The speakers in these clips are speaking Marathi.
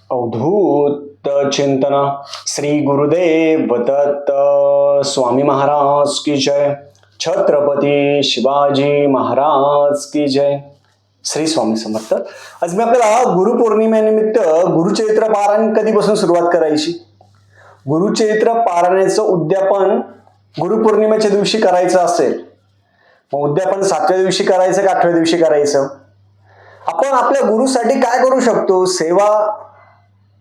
अवधूत चिंतन श्री गुरुदेव दत्त स्वामी महाराज की जय. छत्रपती शिवाजी महाराज की जय. श्री स्वामी समर्थ. आज मी आपल्याला गुरुपौर्णिमेनिमित्त गुरुचरित्र पारायण कधीपासून सुरुवात करायची, गुरुचरित्र पारायणाचं उद्यापन गुरुपौर्णिमेच्या दिवशी करायचं असेल, मग उद्यापन 7व्या दिवशी करायचं का 8व्या दिवशी करायचं, आपण आपल्या गुरुसाठी काय करू शकतो, सेवा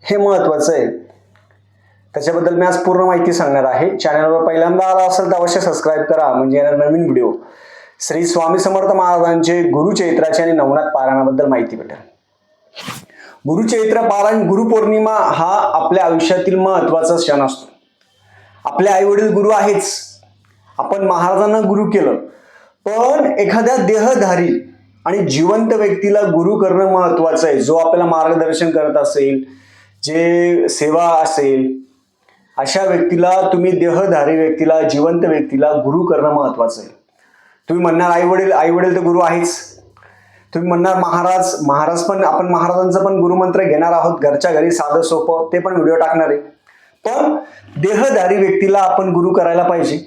हे महत्वाचं आहे. त्याच्याबद्दल मी आज पूर्ण माहिती सांगणार आहे. चॅनलवर पहिल्यांदा आला असेल तर अवश्य सबस्क्राईब करा, म्हणजे येणार नवीन व्हिडिओ श्री स्वामी समर्थ महाराजांचे गुरुचरित्राचे आणि नवनाथ पारायणाबद्दल माहिती भेटेल. गुरुचरित्र पारायण, गुरुपौर्णिमा हा आपल्या आयुष्यातील महत्वाचा क्षण असतो. आपले आई वडील गुरु आहेच, आपण महाराजांना गुरु केलं, पण एखाद्या देहधारी आणि जिवंत व्यक्तीला गुरु करणं महत्वाचं आहे. जो आपल्याला मार्गदर्शन करत असेल, जे सेवा असेल, अशा व्यक्तीला तुम्ही, देहधारी व्यक्तीला, जिवंत व्यक्तीला गुरु करणं महत्वाचं आहे. तुम्ही म्हणणार आई वडील तर गुरु आहेच. तुम्ही म्हणणार महाराज पण, आपण महाराजांचं पण गुरुमंत्र घेणार आहोत घरच्या घरी, साधं सोपं, ते पण व्हिडिओ टाकणार आहे. पण देहधारी व्यक्तीला आपण गुरु करायला पाहिजे,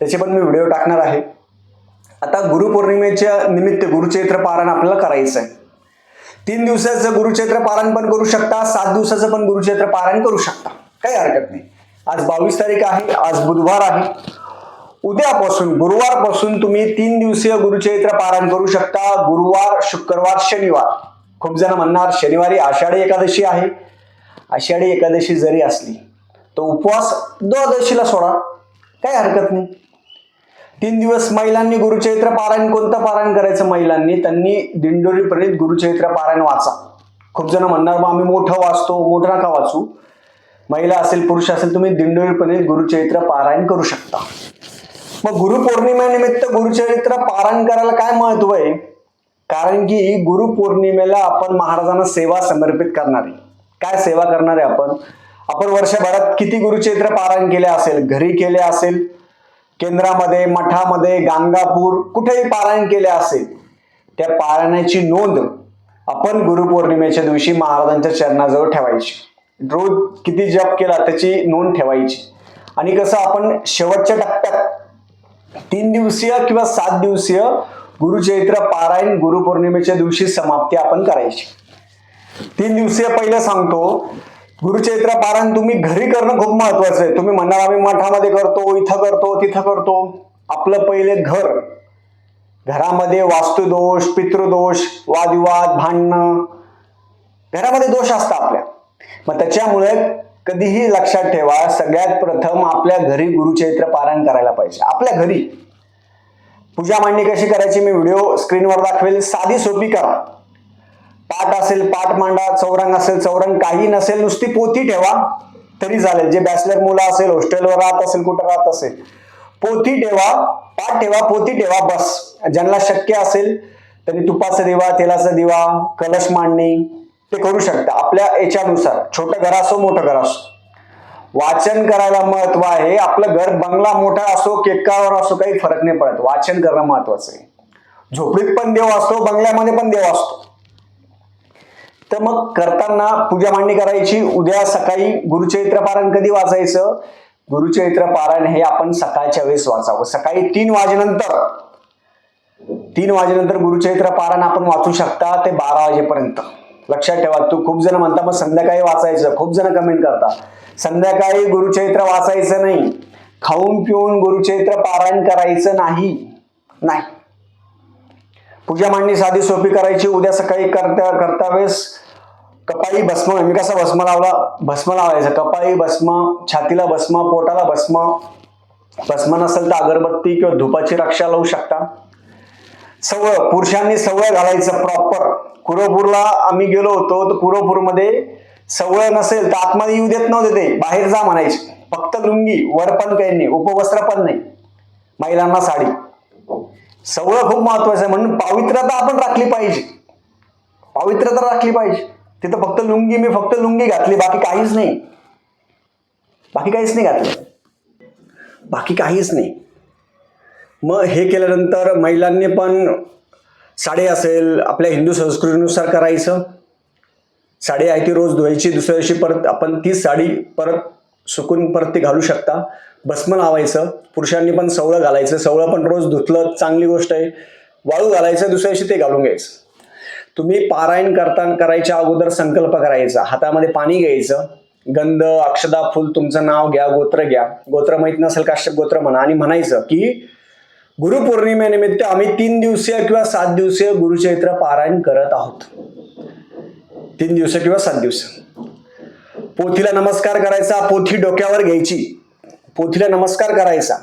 त्याचे पण मी व्हिडिओ टाकणार आहे. आता गुरुपौर्णिमेच्या निमित्त गुरुचरित्र पारायण आपल्याला करायचं आहे. 3 दिवसाचं गुरुचरित्र पारायण पण करू शकता, 7 दिवसाचं पण गुरुचरित्र पारायण करू शकता, काही हरकत नाही. आज 22 तारीख आहे, आज बुधवार आहे. उद्यापासून, गुरुवारपासून तुम्ही 3 दिवसीय गुरुचरित्र पारायण करू शकता. गुरुवार, शुक्रवार, शनिवार. खूप जण म्हणणार शनिवारी आषाढी एकादशी आहे. आषाढी एकादशी जरी असली तर उपवास द्वादशीला सोडा, काही हरकत नाही. 3 दिवस महिलांनी गुरुचरित्र पारायण, कोणतं पारायण करायचं महिलांनी, त्यांनी दिंडोरी प्रणीत गुरुचरित्र पारायण वाचा. खूप जण म्हणणार मग आम्ही मोठं वाचतो, मोठं नका वाचू. महिला असेल पुरुष असेल, तुम्ही दिंडोरी प्रणीत गुरुचरित्र पारायण करू शकता. मग गुरुपौर्णिमेनिमित्त गुरुचरित्र पारायण करायला काय महत्व आहे, कारण की गुरुपौर्णिमेला आपण महाराजांना सेवा समर्पित करणार आहे. काय सेवा करणार आहे आपण वर्षभरात किती गुरुचरित्र पारायण केले असेल, घरी केले असेल, केंद्रामध्ये, मठामध्ये, गाणगापूर, कुठेही पारायण केले असेल, त्या पारायणाची नोंद आपण गुरुपौर्णिमेच्या दिवशी महाराजांच्या चरणाजवळ ठेवायची. रोज किती जप केला त्याची नोंद ठेवायची. आणि कसं आपण शेवटच्या टप्प्यात 3 दिवसीय किंवा 7 दिवसीय गुरुचरित्र पारायण गुरुपौर्णिमेच्या दिवशी समाप्ती आपण करायची. 3 दिवसीय पहिलं सांगतो. गुरुचरित्र पारायण तुम्ही घरी करणं खूप महत्वाचं आहे. तुम्ही म्हणणार आम्ही मठामध्ये करतो, इथं करतो, तिथं करतो. आपलं पहिले घर, घरामध्ये वास्तुदोष, पितृदोष, वादविवाद, भांडणं, घरामध्ये दोष असतात आपल्या. मग त्याच्यामुळे कधीही लक्षात ठेवा, सगळ्यात प्रथम आपल्या घरी गुरुचरित्र पारायण करायला पाहिजे. आपल्या घरी पूजा मांडणी कशी करायची मी व्हिडिओ स्क्रीनवर दाखवेल. साधी सोपी करा. पाठ असेल पाठ मांडा, चौरंग असेल चौरंग, काही नसेल नुसती पोथी ठेवा तरी चालेल. जे बॅचलर मुलं असेल, हॉस्टेलवर राहत असेल, कुठं राहत असेल, पोथी ठेवा, पाठ ठेवा, पोथी ठेवा, बस. ज्यांना शक्य असेल त्यांनी तुपाचा दिवा, तेलाचा दिवा, कलश मांडणी ते करू शकता आपल्या याच्यानुसार. छोटं घर असो, मोठं घर असो, वाचन करायला महत्व आहे. आपलं घर बंगला मोठा असो, केकावर असो, काही फरक नाही पडत, वाचन करणं महत्वाचं आहे. झोपडीत पण देव असतो, बंगल्यामध्ये पण देव असतो. तर मग करताना पूजा मांडणी करायची. उद्या सकाळी गुरुचरित्र पारायण कधी वाचायचं, गुरुचरित्र पारायण हे आपण सकाळच्या वेळेस वाचावं. सकाळी 3 वाजेनंतर गुरुचरित्र पारायण आपण वाचू शकता ते 12 वाजेपर्यंत. लक्षात ठेवा. खूप जण म्हणता मग संध्याकाळी वाचायचं, खूप जण कमेंट करता संध्याकाळी गुरुचरित्र वाचायचं नाही, खाऊन पिऊन गुरुचरित्र पारायण करायचं नाही. पूजा मांडणी साधी सोपी करायची. उद्या सकाळी करता वेळेस कपाळी भस्म, मी कसा भस्म लावायचं, कपाळी भस्म, छातीला भस्म, पोटाला भस्म, भस्म नसेल तर अगरबत्ती किंवा धुपाची रक्षा लावू शकता. सवळ, पुरुषांनी सवळ घालायचं प्रॉपर. कुरोपूरला आम्ही गेलो होतो तर कुरोपूरमध्ये सवळ नसेल तर आतमध्ये येऊ देत नव्हते, ते बाहेर जा म्हणायचे. फक्त लुंगी, वर पण काही नाही, उपवस्त्र पण नाही, महिलांना साडी. सवळ खूप महत्वाचं आहे. म्हणून पावित्रता आपण राखली पाहिजे, पावित्रता राखली पाहिजे. तिथं फक्त लुंगी, मी फक्त लुंगी घातली, बाकी काहीच नाही, बाकी काहीच नाही. मग हे केल्यानंतर महिलांनी पण साडी असेल आपल्या हिंदू संस्कृतीनुसार करायचं. साडी आहे ती रोज धुवायची, दुसऱ्या दिवशी परत आपण ती साडी परत सुकून परत ती घालू शकता. भस्म लावायचं, पुरुषांनी पण सवळं घालायचं, सवळं पण रोज धुतलं चांगली गोष्ट आहे. वाळू घालायचं, दुसऱ्या दिवशी ते घालून घ्यायचं. तुम्ही पारायण करायच्या अगोदर संकल्प करायचा, हातामध्ये पाणी घ्यायचं, गंध, अक्षदा, फुल, तुमचं नाव घ्या, गोत्र घ्या, गोत्र माहित नसेल काश्यप गोत्र म्हणा, आणि म्हणायचं की गुरुपौर्णिमेनिमित्त आम्ही 3 दिवसीय किंवा 7 दिवसीय गुरुचरित्र पारायण करत आहोत. 3 दिवस किंवा 7 दिवस. पोथीला नमस्कार करायचा, पोथी डोक्यावर घ्यायची, पोथीला नमस्कार करायचा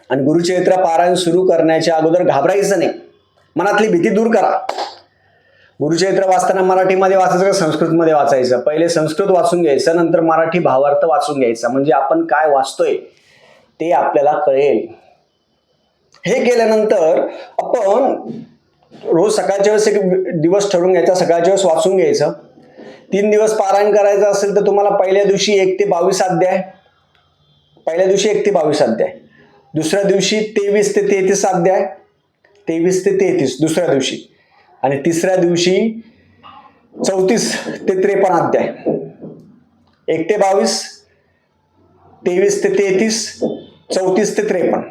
आणि गुरुचरित्र पारायण सुरू करण्याच्या अगोदर घाबरायचं नाही. मनातली भीती दूर करा. गुरुचरित्र वाचताना मराठीमध्ये वाचायचं का संस्कृतमध्ये वाचायचं? पहिले संस्कृत वाचून घ्यायचं, नंतर मराठी भावार्थ वाचून घ्यायचा, म्हणजे आपण काय वाचतोय ते आपल्याला कळेल. हे केल्यानंतर आपण रोज सकाळच्या वेळेस एक दिवस ठरवून घ्यायचा, सकाळच्या वेळेस वाचून घ्यायचं. 3 दिवस पारायण करायचं असेल तर तुम्हाला पहिल्या दिवशी 1 ते 22 अध्याय, पहिल्या दिवशी 1 ते 22 अध्याय, दुसऱ्या दिवशी 23 ते 33 अध्याय, 23 ते 33 दुसऱ्या दिवशी, आणि तिसऱ्या दिवशी 34 ते 53 अध्याय. 1 ते 22, 23 ते 33, 34 ते 53.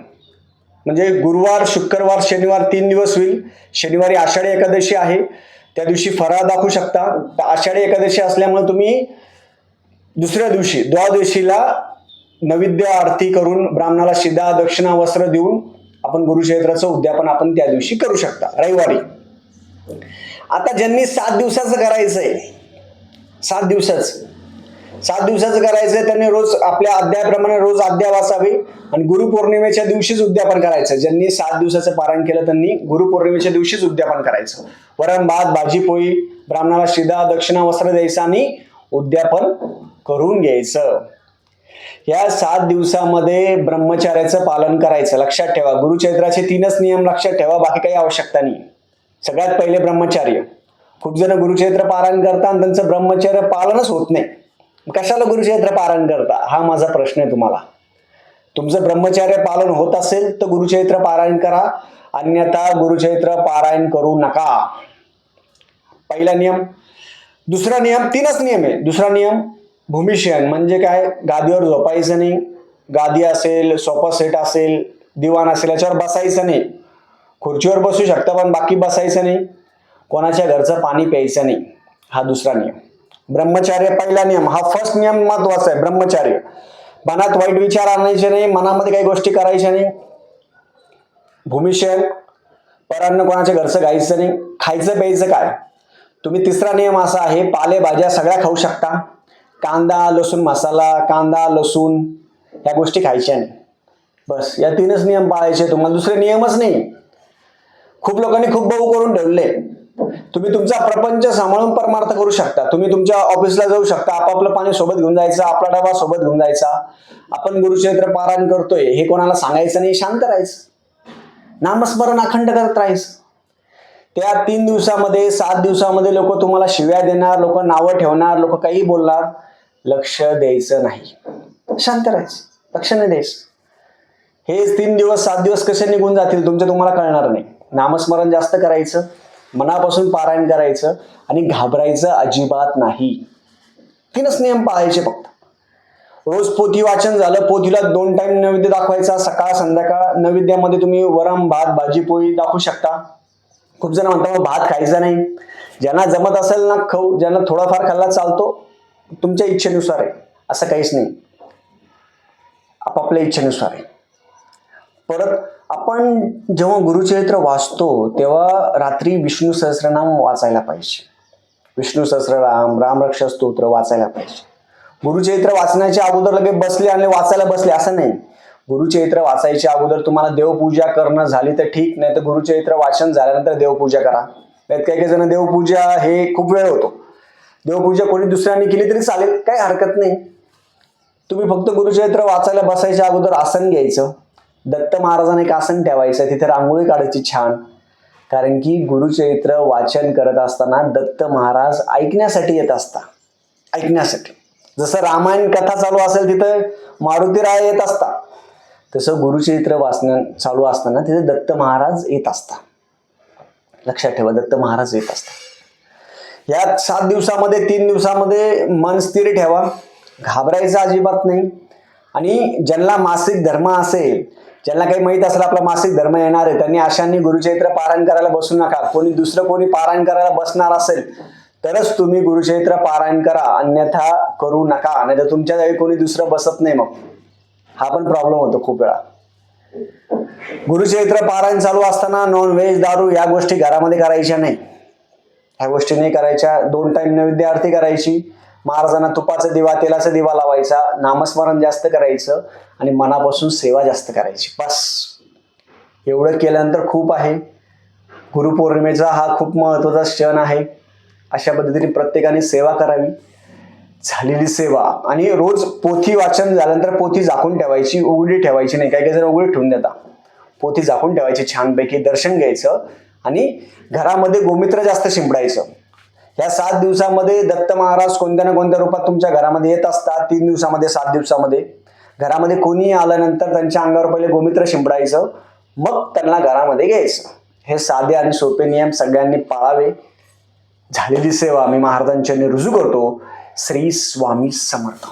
म्हणजे गुरुवार, शुक्रवार, शनिवार 3 दिवस होईल. शनिवारी आषाढी एकादशी आहे, त्या दिवशी फराळ दाखवू शकता. आषाढी एकादशी असल्यामुळे तुम्ही दुसऱ्या दिवशी द्वादशीला नैवेद्य आरती करून ब्राह्मणाला शिदा, दक्षिणा, वस्त्र देऊन आपण गुरुचरित्राचं उद्यापन आपण त्या दिवशी करू शकता, रविवारी. आता ज्यांनी 7 दिवसाचं करायचंय, 7 दिवसाचं करायचंय, त्यांनी रोज आपल्या अध्यायाप्रमाणे रोज अध्याय वाचावे आणि गुरुपौर्णिमेच्या दिवशीच उद्यापन करायचं. ज्यांनी 7 दिवसाचं पारायण केलं त्यांनी गुरुपौर्णिमेच्या दिवशीच उद्यापन करायचं. वरण, भात, भाजी, पोळी, ब्राह्मणाला शिदा, दक्षिणा, वस्त्र द्यायचं आणि उद्यापन करून घ्यायचं. या 7 दिवसामध्ये ब्रह्मचर्याचं पालन करायचं. लक्षात ठेवा, गुरुचरित्राचे 3च नियम लक्षात ठेवा, बाकी काही आवश्यकता नाही. सगळ्यात पहिले ब्रह्मचर्य. खूप जण गुरुचरित्र पारायण करतात आणि त्यांचं ब्रह्मचर्य पालनच होत नाही. कशाला गुरुचरित्र पारायण करता, हा माझा प्रश्न आहे तुम्हाला. तुमचं ब्रह्मचर्य पालन होत असेल तर गुरुचरित्र पारायण करा, अन्यथा गुरुचरित्र पारायण करू नका. पहिला नियम. दुसरा नियम, 3च नियम आहे. दुसरा नियम भूमिशयन, म्हणजे काय? गादीवर झोपायचं नाही. गादी असेल, सोफा सेट असेल, दिवाण असेल, याच्यावर बसायचं नाही. खुर्चीवर बसू शकता पण बाकी बसायचं नाही. कोणाच्या घरचं पाणी प्यायचं नाही. हा दुसरा नियम. ब्रह्मचर्य पहिला नियम, हा फर्स्ट नियम महत्वाचा आहे. ब्रह्मचर्य. मनात वाईट विचार आणायचे नाही, मनामध्ये काही गोष्टी करायच्या नाही. भूमिशयन, परान्न कोणाच्या घरचं घ्यायचं नाही. खायचं प्यायचं काय? तुम्ही तिसरा नियम असा आहे, पालेभाज्या सगळ्या खाऊ शकता. कांदा, लसूण मसाला, कांदा, लसूण या गोष्टी खायच्या नाही. बस या 3च नियम पाळायचे, तुम्हाला दुसरे नियमच नाही. खूप लोकांनी खूप बहु करून ठेवले. तुम्ही तुमचा प्रपंच सांभाळून परमार्थ करू शकता. तुम्ही तुमच्या ऑफिसला जाऊ शकता, आपापलं पाणी सोबत घेऊन जायचं, आपला डबा सोबत घेऊन जायचा. आपण गुरुचरित्र पारायण करतोय हे कोणाला सांगायचं नाही, शांत राहायचं, नामस्मरण अखंड करत राहायचं. त्या 3 दिवसामध्ये, 7 दिवसामध्ये लोक तुम्हाला शिव्या देणार, लोक नावं ठेवणार, लोक काही बोलणार. लक्ष द्यायचं नाही, शांत राहायचं, लक्ष नाही द्यायचं. हे 3 दिवस 7 दिवस कसे निघून जातील तुमचं तुम्हाला कळणार नाही. नामस्मरण जास्त करायचं, मनापासून पारायण करायचं आणि घाबरायचं अजिबात नाही. 3च नियम पाळायचे फक्त. रोज पोथी वाचन झालं, पोथीला 2 टाइम नैवेद्य दाखवायचा, सकाळ संध्याकाळ. नैवेद्यामध्ये तुम्ही वरण, भात, भाजी, पोळी दाखवू शकता. खूप जण म्हणतात भात खायचा नाही. ज्यांना जमत असेल ना खाऊ, ज्यांना थोडाफार खाल्ला चालतो, तुमच्या इच्छेनुसार आहे, असं काहीच नाही, आपापल्या इच्छेनुसार आहे. परत आपण जेव्हा गुरुचरित्र वाचतो तेव्हा रात्री विष्णू सहस्रनाम वाचायला पाहिजे. विष्णू सहस्रनाम, रामरक्षा स्तोत्र वाचायला पाहिजे. गुरुचरित्र वाचण्याच्या अगोदर लगेच बसले आणि वाचायला बसले असं नाही. गुरुचरित्र वाचायच्या अगोदर तुम्हाला देवपूजा करणं झाली तर ठीक, नाही तर गुरुचरित्र वाचन झाल्यानंतर देवपूजा करा. त्यात काही जण देवपूजा हे खूप वेळ होतो. देवपूजा कोणी दुसऱ्यांनी केली तरी चालेल, काही हरकत नाही. तुम्ही फक्त गुरुचरित्र वाचायला बसायच्या अगोदर आसन घ्यायचं. दत्त महाराजांना एक आसन ठेवायचं, तिथे रांगोळी काढायची छान. कारण की गुरुचरित्र वाचन करत असताना दत्त महाराज ऐकण्यासाठी येत असतात, ऐकण्यासाठी. जसं रामायण कथा चालू असेल तिथं मारुती राय येत असतात, तसं गुरुचरित्र वाचन चालू असताना तिथे दत्त महाराज येत असतात. लक्षात ठेवा, दत्त महाराज येत असतात. या 7 दिवसामध्ये 3 दिवसामध्ये मन स्थिर ठेवा, घाबरायचं अजिबात नाही. आणि ज्यांना मासिक धर्म असेल, ज्यांना काही माहित असेल आपला मासिक धर्म येणार आहे, त्यांनी अशांनी गुरुचरित्र पारायण करायला बसू नका. कोणी पारायण करायला बसणार असेल तरच तुम्ही गुरुचरित्र पारायण करा, अन्यथा करू नका. नाही तर तुमच्या जागी कोणी दुसरं बसत नाही, मग हा पण प्रॉब्लेम होतो खूप वेळा. गुरुचरित्र पारायण चालू असताना नॉनव्हेज, दारू या गोष्टी घरामध्ये करायच्या नाही. ह्या गोष्टी नाही करायच्या. 2 टाइम नैवेद्य आरती करायची, महाराजांना तुपाचा दिवा, तेलाचा दिवा लावायचा, नामस्मरण जास्त करायचं आणि मनापासून सेवा जास्त करायची. बस एवढं केल्यानंतर खूप आहे. गुरुपौर्णिमेचा हा खूप महत्त्वाचा क्षण आहे. अशा पद्धतीने प्रत्येकाने सेवा करावी. झालेली सेवा आणि रोज पोथी वाचन झाल्यानंतर पोथी झाकून ठेवायची, उघडी ठेवायची नाही. काही काही जण उघडी ठेवून देतात. पोथी झाकून ठेवायची, छानपैकी दर्शन घ्यायचं आणि घरामध्ये गोमित्र जास्त शिंपडायचं. या 7 दिवसामध्ये दत्त महाराज कोणत्या ना कोणत्या रूपात तुमच्या घरामध्ये येत असतात. 3 दिवसामध्ये 7 दिवसामध्ये घरामध्ये कोणी आल्यानंतर त्यांच्या अंगावर पहिले गोमित्र शिंपडायचं, मग त्यांना घरामध्ये घ्यायचं. हे साधे आणि सोपे नियम सगळ्यांनी पाळावे. झालेली सेवा मी महाराजांच्या रुजू करतो. श्री स्वामी समर्थ.